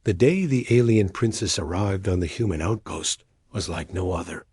The day the alien princess arrived on the human outpost was like no other.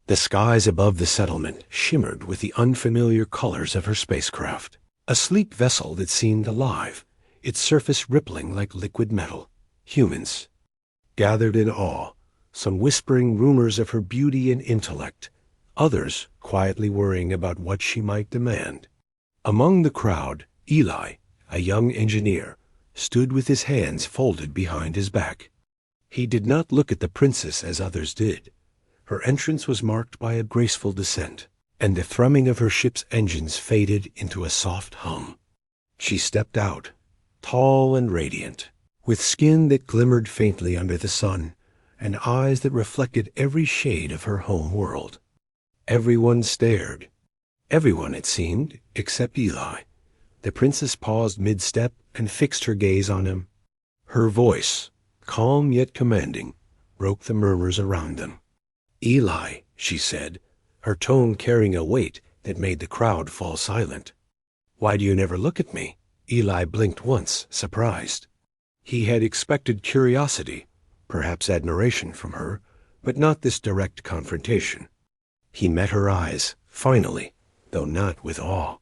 The skies above the settlement shimmered with the unfamiliar colors of her spacecraft, a sleek vessel that seemed alive, its surface rippling like liquid metal. Humans gathered in awe, some whispering rumors of her beauty and intellect, others quietly worrying about what she might demand. Among the crowd, Eli, a young engineer, stood with his hands folded behind his back. He did not look at the princess as others did. Her entrance was marked by a graceful descent, and the thrumming of her ship's engines faded into a soft hum. She stepped out, tall and radiant, with skin that glimmered faintly under the sun, and eyes that reflected every shade of her home world. Everyone stared. Everyone, it seemed, except Eli. The princess paused mid-step and fixed her gaze on him. Her voice, calm yet commanding, broke the murmurs around them. "Eli," she said, her tone carrying a weight that made the crowd fall silent. "Why do you never look at me?" Eli blinked once, surprised. He had expected curiosity, perhaps admiration from her, but not this direct confrontation. He met her eyes, finally, though not with awe.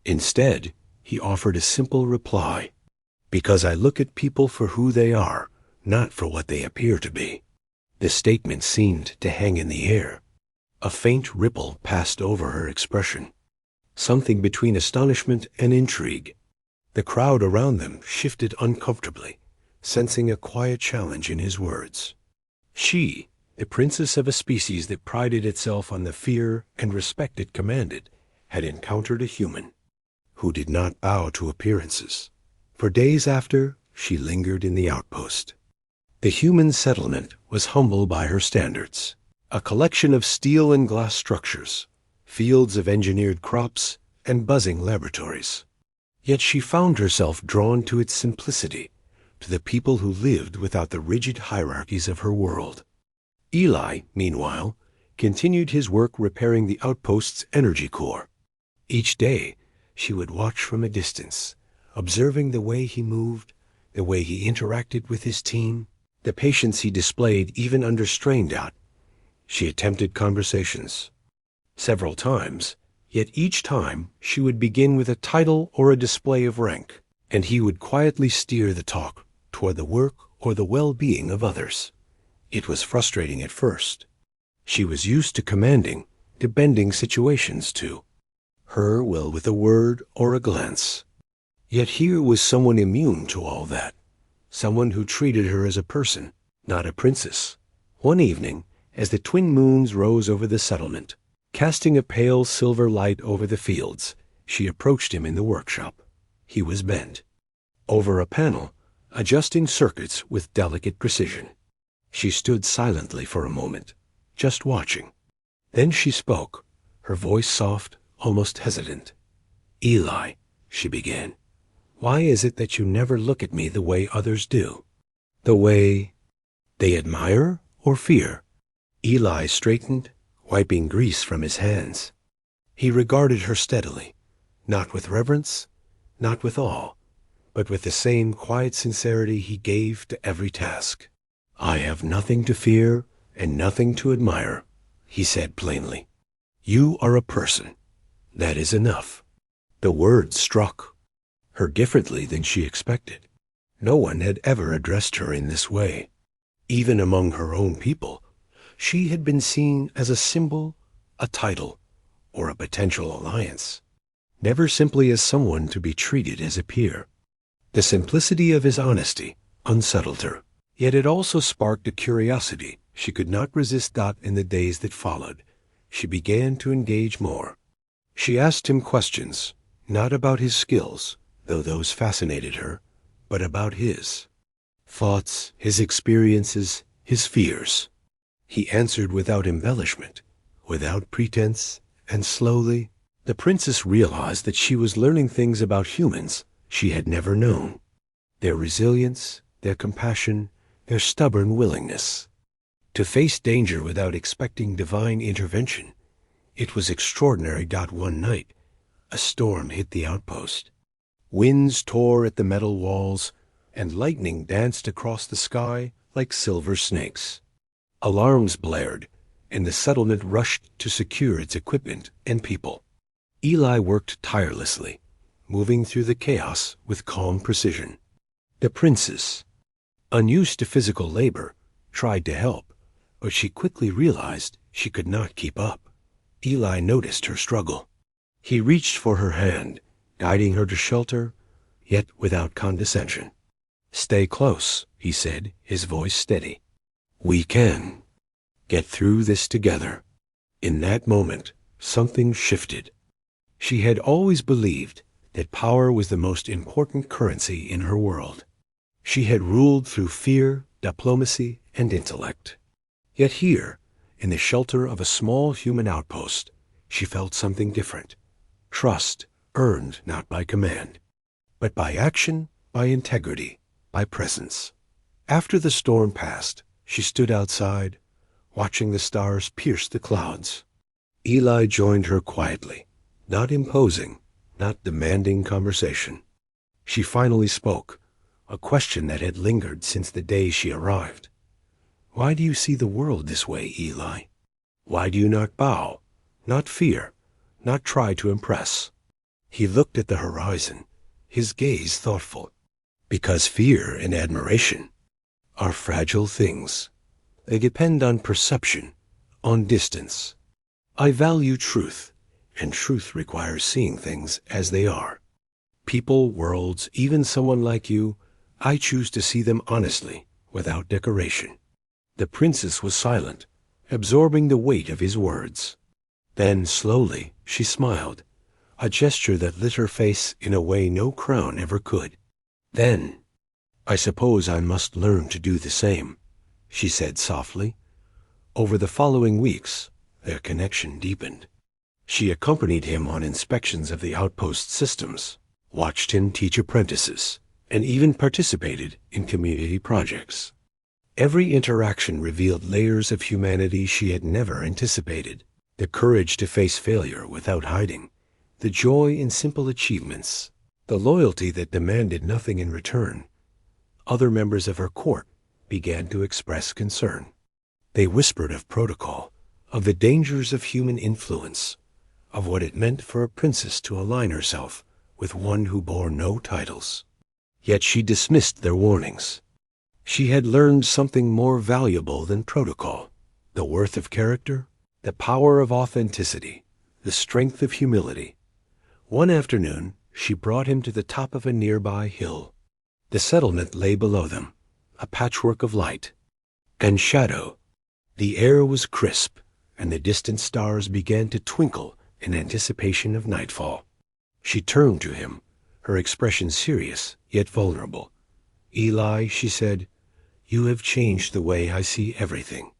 Instead, he offered a simple reply. "Because I look at people for who they are, not for what they appear to be." The statement seemed to hang in the air. A faint ripple passed over her expression, something between astonishment and intrigue. The crowd around them shifted uncomfortably, sensing a quiet challenge in his words. She, the princess of a species that prided itself on the fear and respect it commanded, had encountered a human who did not bow to appearances. For days after, she lingered in the outpost. The human settlement was humble by her standards, a collection of steel and glass structures, fields of engineered crops, and buzzing laboratories. Yet she found herself drawn to its simplicity, to the people who lived without the rigid hierarchies of her world. Eli, meanwhile, continued his work repairing the outpost's energy core. Each day, she would watch from a distance, observing the way he moved, the way he interacted with his team, the patience he displayed even under strain. She attempted conversations several times, yet each time she would begin with a title or a display of rank, and he would quietly steer the talk toward the work or the well-being of others. It was frustrating at first. She was used to commanding, to bending situations to her will with a word or a glance. Yet here was someone immune to all that, someone who treated her as a person, not a princess. One evening, as the twin moons rose over the settlement, casting a pale silver light over the fields, she approached him in the workshop. He was bent over a panel, adjusting circuits with delicate precision. She stood silently for a moment, just watching. Then she spoke, her voice soft, almost hesitant. "Eli," she began, "why is it that you never look at me the way others do? The way they admire or fear?" Eli straightened, wiping grease from his hands. He regarded her steadily, not with reverence, not with awe, but with the same quiet sincerity he gave to every task. "I have nothing to fear and nothing to admire," he said plainly. "You are a person. That is enough." The words struck her differently than she expected. No one had ever addressed her in this way. Even among her own people, she had been seen as a symbol, a title, or a potential alliance, never simply as someone to be treated as a peer. The simplicity of his honesty unsettled her, yet it also sparked a curiosity she could not resist. In the days that followed, she began to engage more. She asked him questions, not about his skills, though those fascinated her, but about his thoughts, his experiences, his fears. He answered without embellishment, without pretense, and slowly, the princess realized that she was learning things about humans she had never known. Their resilience, their compassion, their stubborn willingness to face danger without expecting divine intervention. It was extraordinary. One night, a storm hit the outpost. Winds tore at the metal walls, and lightning danced across the sky like silver snakes. Alarms blared, and the settlement rushed to secure its equipment and people. Eli worked tirelessly, moving through the chaos with calm precision. The princess, unused to physical labor, tried to help, but she quickly realized she could not keep up. Eli noticed her struggle. He reached for her hand, guiding her to shelter, yet without condescension. "Stay close," he said, his voice steady. "We can get through this together." In that moment, something shifted. She had always believed that power was the most important currency in her world. She had ruled through fear, diplomacy, and intellect. Yet here, in the shelter of a small human outpost, she felt something different. Trust earned not by command, but by action, by integrity, by presence. After the storm passed, she stood outside, watching the stars pierce the clouds. Eli joined her quietly, not imposing, not demanding conversation. She finally spoke, a question that had lingered since the day she arrived. "Why do you see the world this way, Eli? Why do you not bow, not fear, not try to impress?" He looked at the horizon, his gaze thoughtful. "Because fear and admiration are fragile things. They depend on perception, on distance. I value truth, and truth requires seeing things as they are. People, worlds, even someone like you, I choose to see them honestly, without decoration." The princess was silent, absorbing the weight of his words. Then, slowly, she smiled, a gesture that lit her face in a way no crown ever could. "Then, I suppose I must learn to do the same," she said softly. Over the following weeks, their connection deepened. She accompanied him on inspections of the outpost systems, watched him teach apprentices, and even participated in community projects. Every interaction revealed layers of humanity she had never anticipated. The courage to face failure without hiding, the joy in simple achievements, the loyalty that demanded nothing in return. Other members of her court began to express concern. They whispered of protocol, of the dangers of human influence, of what it meant for a princess to align herself with one who bore no titles. Yet she dismissed their warnings. She had learned something more valuable than protocol: the worth of character, the power of authenticity, the strength of humility. One afternoon, she brought him to the top of a nearby hill. The settlement lay below them, a patchwork of light and shadow. The air was crisp, and the distant stars began to twinkle in anticipation of nightfall. She turned to him, her expression serious yet vulnerable. "Eli," she said, "you have changed the way I see everything.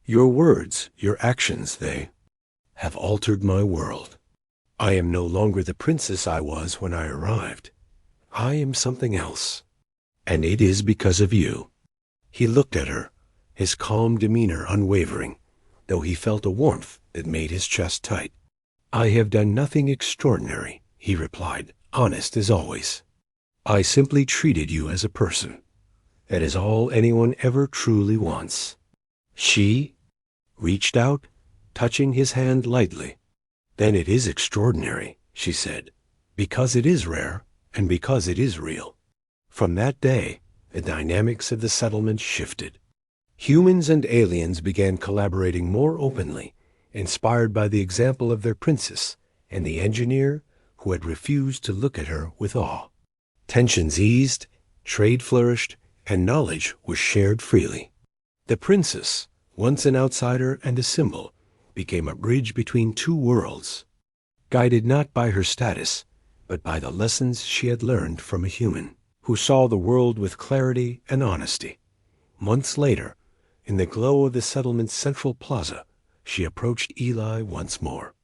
Your words, your actions, they have altered my world. I am no longer the princess I was when I arrived. I am something else, and it is because of you." He looked at her, his calm demeanor unwavering, though he felt a warmth that made his chest tight. "I have done nothing extraordinary," he replied, honest as always. "I simply treated you as a person. That is all anyone ever truly wants." She reached out, touching his hand lightly. "Then it is extraordinary," she said, "because it is rare and because it is real." From that day, the dynamics of the settlement shifted. Humans and aliens began collaborating more openly, inspired by the example of their princess and the engineer who had refused to look at her with awe. Tensions eased, trade flourished, and knowledge was shared freely. The princess, once an outsider and a symbol, became a bridge between two worlds, guided not by her status, but by the lessons she had learned from a human who saw the world with clarity and honesty. Months later, in the glow of the settlement's central plaza, she approached Eli once more.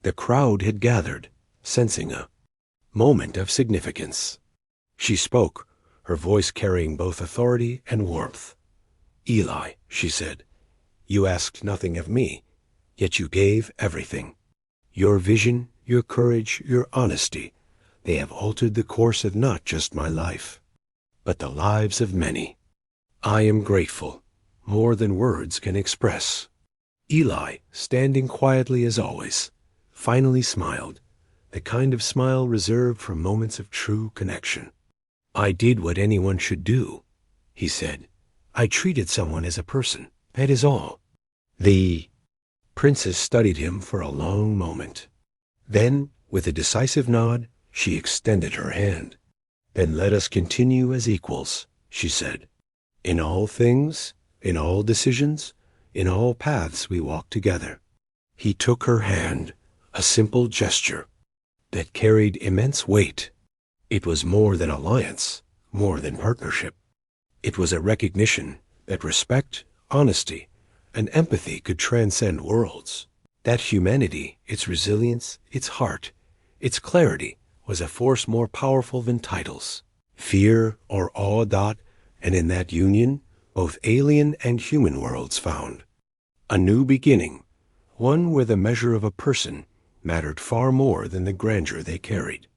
The crowd had gathered, sensing a moment of significance. She spoke, her voice carrying both authority and warmth. "Eli," she said, "you asked nothing of me, yet you gave everything. Your vision, your courage, your honesty, they have altered the course of not just my life, but the lives of many. I am grateful, more than words can express." Eli, standing quietly as always, finally smiled, the kind of smile reserved for moments of true connection. "I did what anyone should do," he said. "I treated someone as a person, that is all." The princess studied him for a long moment. Then, with a decisive nod, she extended her hand. "Then let us continue as equals," she said. "In all things, in all decisions, in all paths we walk together." He took her hand, a simple gesture that carried immense weight. It was more than alliance, more than partnership. It was a recognition that respect, honesty, and empathy could transcend worlds. That humanity, its resilience, its heart, its clarity, was a force more powerful than titles, fear, or awe. And in that union, both alien and human worlds found a new beginning, one where the measure of a person mattered far more than the grandeur they carried.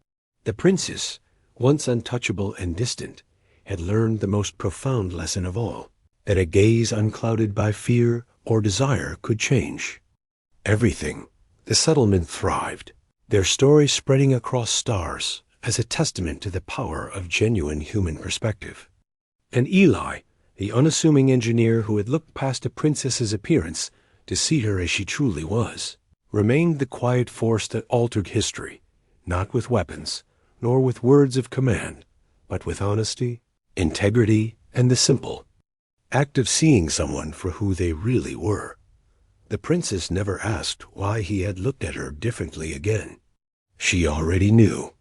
The princess, once untouchable and distant, had learned the most profound lesson of all, that a gaze unclouded by fear or desire could change everything. The settlement thrived, their story spreading across stars as a testament to the power of genuine human perspective. And Eli, the unassuming engineer who had looked past a princess's appearance to see her as she truly was, remained the quiet force that altered history, not with weapons, nor with words of command, but with honesty, integrity, and the simple act of seeing someone for who they really were. The princess never asked why he had looked at her differently again. She already knew.